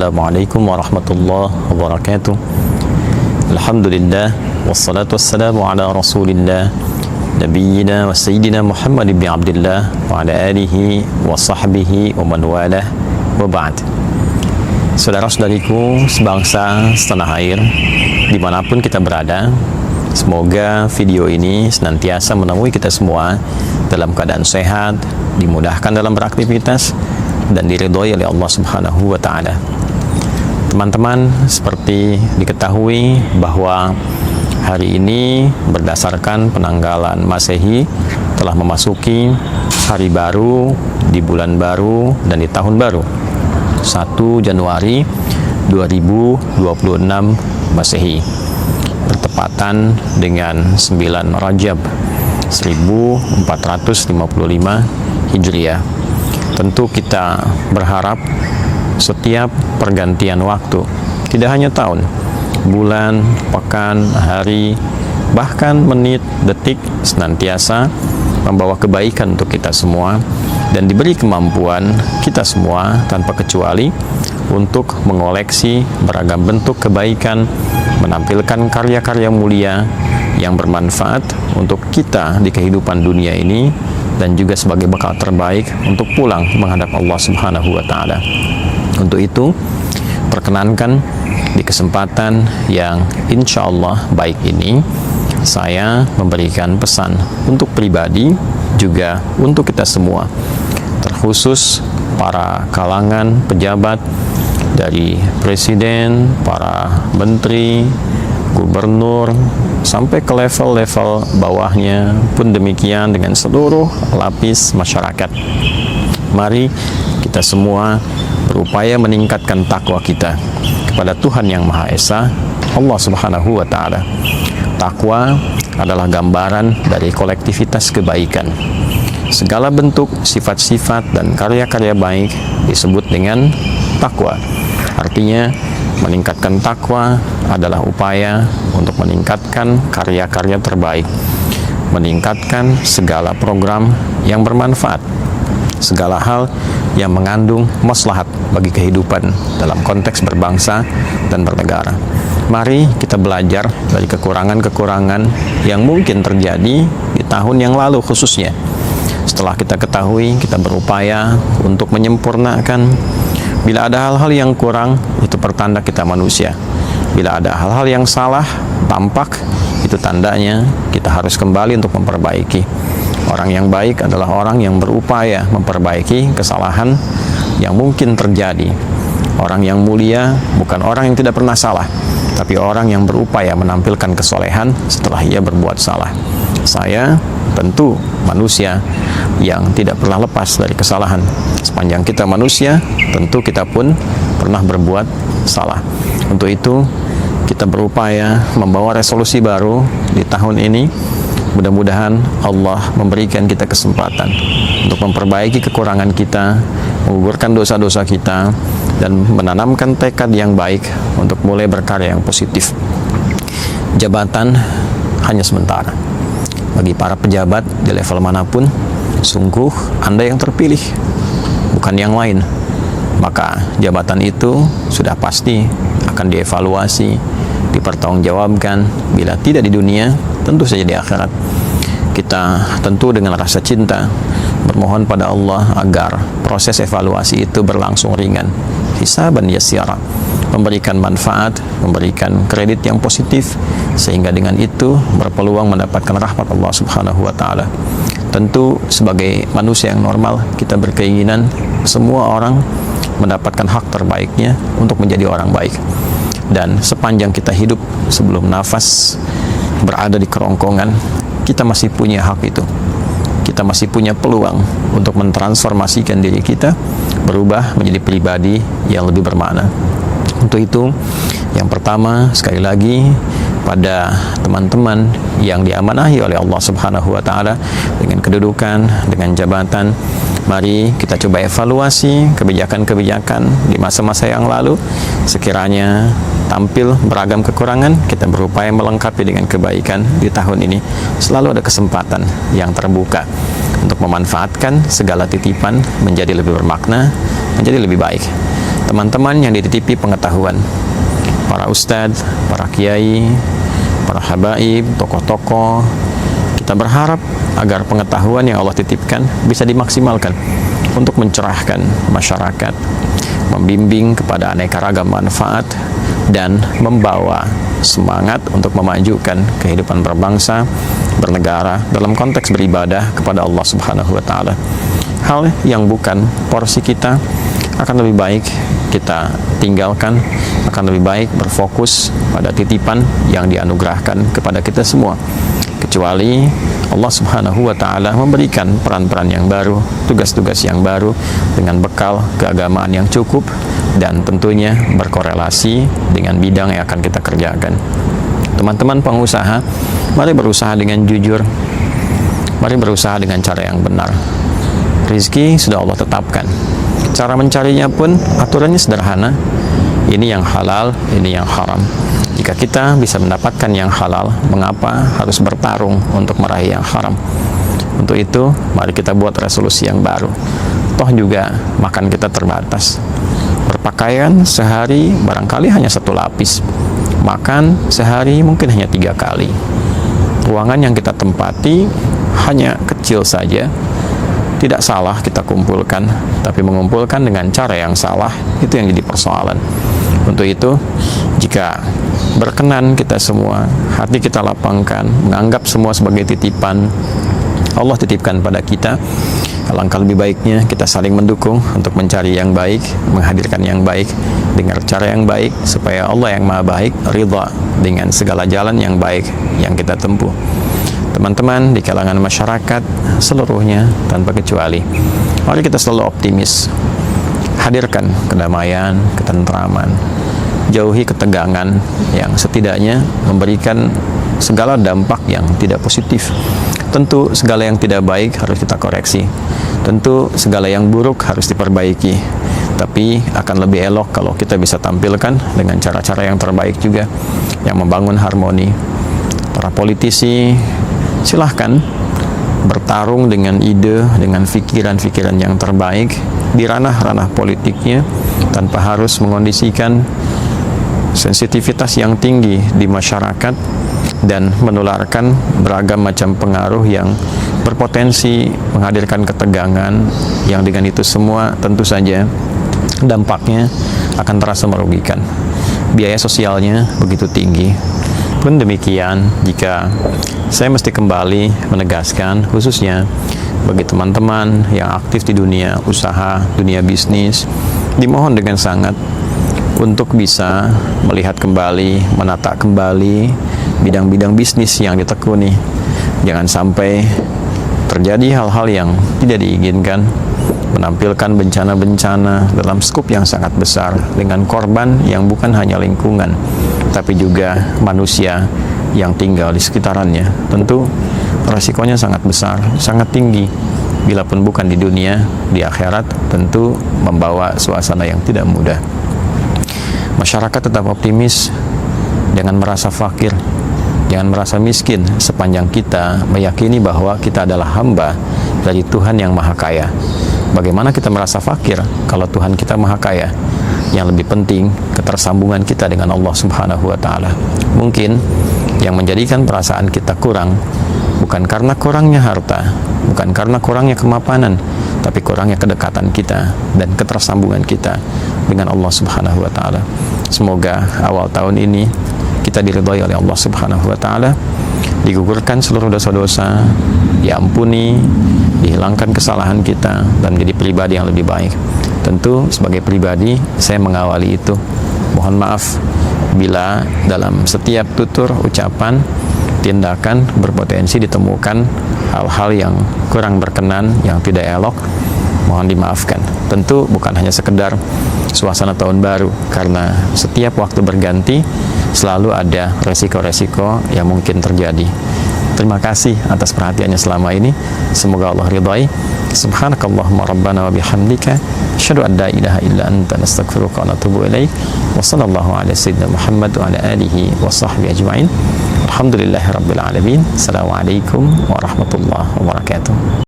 Assalamualaikum warahmatullahi wabarakatuh. Alhamdulillah wassalatu wassalamu ala Rasulillah nabiyyina wa sayyidina Muhammad bin Abdullah wa ala alihi wa sahbihi wa man walah wa ba'd. Saudara-saudariku sebangsa setanah air dimanapun kita berada, semoga video ini senantiasa menemui kita semua dalam keadaan sehat, dimudahkan dalam beraktivitas, dan diridhoi oleh Allah Subhanahu wa Ta'ala. Teman-teman, seperti diketahui bahwa hari ini berdasarkan penanggalan Masehi telah memasuki hari baru di bulan baru dan di tahun baru 1 Januari 2026 Masehi, bertepatan dengan 9 Rajab 1455 Hijriah. Tentu kita berharap setiap pergantian waktu, tidak hanya tahun, bulan, pekan, hari, bahkan menit, detik, senantiasa membawa kebaikan untuk kita semua, dan diberi kemampuan kita semua tanpa kecuali untuk mengoleksi beragam bentuk kebaikan, menampilkan karya-karya mulia yang bermanfaat untuk kita di kehidupan dunia ini, dan juga sebagai bekal terbaik untuk pulang menghadap Allah Subhanahu wa Ta'ala. Untuk itu, perkenankan di kesempatan yang insya Allah baik ini, saya memberikan pesan untuk pribadi, juga untuk kita semua, terkhusus para kalangan pejabat dari presiden, para menteri, gubernur, sampai ke level-level bawahnya pun demikian, dengan seluruh lapis masyarakat. Mari kita semua berupaya meningkatkan takwa kita kepada Tuhan Yang Maha Esa, Allah Subhanahu wa Ta'ala. Takwa adalah gambaran dari kolektivitas kebaikan. Segala bentuk sifat-sifat dan karya-karya baik disebut dengan takwa. Artinya, meningkatkan takwa adalah upaya untuk meningkatkan karya-karya terbaik, meningkatkan segala program yang bermanfaat, segala hal yang mengandung maslahat bagi kehidupan dalam konteks berbangsa dan bernegara. Mari kita belajar dari kekurangan-kekurangan yang mungkin terjadi di tahun yang lalu khususnya. Setelah kita ketahui, kita berupaya untuk menyempurnakan. Bila ada hal-hal yang kurang, itu pertanda kita manusia. Bila ada hal-hal yang salah tampak, itu tandanya kita harus kembali untuk memperbaiki. Orang yang baik adalah orang yang berupaya memperbaiki kesalahan yang mungkin terjadi. Orang yang mulia bukan orang yang tidak pernah salah, tapi orang yang berupaya menampilkan kesolehan setelah ia berbuat salah. Saya tentu manusia yang tidak pernah lepas dari kesalahan. Sepanjang kita manusia, tentu kita pun pernah berbuat salah. Untuk itu, kita berupaya membawa resolusi baru di tahun ini. Mudah-mudahan Allah memberikan kita kesempatan untuk memperbaiki kekurangan kita, menggugurkan dosa-dosa kita, dan menanamkan tekad yang baik untuk mulai berkarya yang positif. Jabatan hanya sementara. Bagi para pejabat di level manapun, sungguh Anda yang terpilih, bukan yang lain. Maka jabatan itu sudah pasti akan dievaluasi, dipertanggungjawabkan. Bila tidak di dunia, tentu saja di akhirat. Kita tentu dengan rasa cinta bermohon pada Allah agar proses evaluasi itu berlangsung ringan, hisaban yasira, memberikan manfaat, memberikan kredit yang positif, sehingga dengan itu berpeluang mendapatkan rahmat Allah Subhanahu wa Ta'ala. Tentu sebagai manusia yang normal, kita berkeinginan semua orang mendapatkan hak terbaiknya untuk menjadi orang baik. Dan sepanjang kita hidup, sebelum nafas berada di kerongkongan, kita masih punya hak itu. Kita masih punya peluang untuk mentransformasikan diri kita, berubah menjadi pribadi yang lebih bermakna. Untuk itu, yang pertama, sekali lagi, pada teman-teman yang diamanahi oleh Allah Subhanahu wa Ta'ala dengan kedudukan, dengan jabatan, mari kita coba evaluasi kebijakan-kebijakan di masa-masa yang lalu. Sekiranya tampil beragam kekurangan, kita berupaya melengkapi dengan kebaikan di tahun ini. Selalu ada kesempatan yang terbuka untuk memanfaatkan segala titipan menjadi lebih bermakna, menjadi lebih baik. teman-teman yang dititipi pengetahuan, para ustadz, para kiai, para habaib, tokoh-tokoh. Kita berharap agar pengetahuan yang Allah titipkan bisa dimaksimalkan untuk mencerahkan masyarakat, membimbing kepada aneka ragam manfaat, dan membawa semangat untuk memajukan kehidupan berbangsa, bernegara dalam konteks beribadah kepada Allah Subhanahu wa taala. Hal yang bukan porsi kita akan lebih baik kita tinggalkan, akan lebih baik berfokus pada titipan yang dianugerahkan kepada kita semua. Kecuali Allah Subhanahu wa taala memberikan peran-peran yang baru, tugas-tugas yang baru dengan bekal keagamaan yang cukup dan tentunya berkorelasi dengan bidang yang akan kita kerjakan. Teman-teman pengusaha, mari berusaha dengan jujur. Mari berusaha dengan cara yang benar. Rizki sudah Allah tetapkan. Cara mencarinya pun aturannya sederhana. Ini yang halal, ini yang haram. Jika kita bisa mendapatkan yang halal, mengapa harus bertarung untuk meraih yang haram? Untuk itu, mari kita buat resolusi yang baru. Toh juga makan kita terbatas. Berpakaian sehari barangkali hanya 1 lapis. Makan sehari mungkin hanya 3 kali. Ruangan yang kita tempati hanya kecil saja. Tidak salah kita kumpulkan, tapi mengumpulkan dengan cara yang salah, itu yang jadi persoalan. Untuk itu, jika berkenan kita semua, hati kita lapangkan, menganggap semua sebagai titipan Allah titipkan pada kita, alangkah lebih baiknya kita saling mendukung untuk mencari yang baik, menghadirkan yang baik, dengan cara yang baik, supaya Allah yang maha baik ridha dengan segala jalan yang baik yang kita tempuh. Teman-teman di kalangan masyarakat seluruhnya tanpa kecuali, mari kita selalu optimis. Hadirkan kedamaian, ketentraman, jauhi ketegangan yang setidaknya memberikan segala dampak yang tidak positif. Tentu segala yang tidak baik harus kita koreksi. Tentu segala yang buruk harus diperbaiki. Tapi akan lebih elok kalau kita bisa tampilkan dengan cara-cara yang terbaik juga, yang membangun harmoni. Para politisi, silahkan bertarung dengan ide, dengan pikiran-pikiran yang terbaik di ranah-ranah politiknya, tanpa harus mengondisikan sensitivitas yang tinggi di masyarakat dan menularkan beragam macam pengaruh yang berpotensi menghadirkan ketegangan, yang dengan itu semua tentu saja dampaknya akan terasa merugikan. Biaya sosialnya begitu tinggi. Pun demikian, jika saya mesti kembali menegaskan, khususnya bagi teman-teman yang aktif di dunia usaha, dunia bisnis, dimohon dengan sangat untuk bisa melihat kembali, menata kembali bidang-bidang bisnis yang ditekuni. Jangan sampai terjadi hal-hal yang tidak diinginkan, menampilkan bencana-bencana dalam skup yang sangat besar dengan korban yang bukan hanya lingkungan, tapi juga manusia yang tinggal di sekitarannya. Tentu resikonya sangat besar, sangat tinggi. Bila pun bukan di dunia, di akhirat tentu membawa suasana yang tidak mudah. Masyarakat tetap optimis, jangan merasa fakir, jangan merasa miskin, sepanjang kita meyakini bahwa kita adalah hamba dari Tuhan yang Maha Kaya. Bagaimana kita merasa fakir kalau Tuhan kita Maha Kaya? Yang lebih penting, ketersambungan kita dengan Allah Subhanahu wa taala. Mungkin yang menjadikan perasaan kita kurang bukan karena kurangnya harta, bukan karena kurangnya kemapanan, tapi kurangnya kedekatan kita dan ketersambungan kita dengan Allah Subhanahu wa taala. Semoga awal tahun ini kita diridhai oleh Allah Subhanahu wa taala, digugurkan seluruh dosa-dosa, diampuni, dihilangkan kesalahan kita, dan menjadi pribadi yang lebih baik. Tentu sebagai pribadi saya mengawali itu. Mohon maaf bila dalam setiap tutur ucapan, tindakan berpotensi ditemukan hal-hal yang kurang berkenan, yang tidak elok. Mohon dimaafkan. Tentu bukan hanya sekedar suasana tahun baru, karena setiap waktu berganti selalu ada resiko-resiko yang mungkin terjadi. Terima kasih atas perhatiannya selama ini. Semoga Allah ridhai. Subhanakallahumma rabbana wa bihamdika asyhadu an la ilaha illa anta nastaghfiruka wa natubu ilaik. Wa sallallahu ala sayyidina Muhammad wa ala alihi wa sahbihi ajma'in. Alhamdulillahirabbil alamin. Assalamualaikum warahmatullahi wabarakatuh.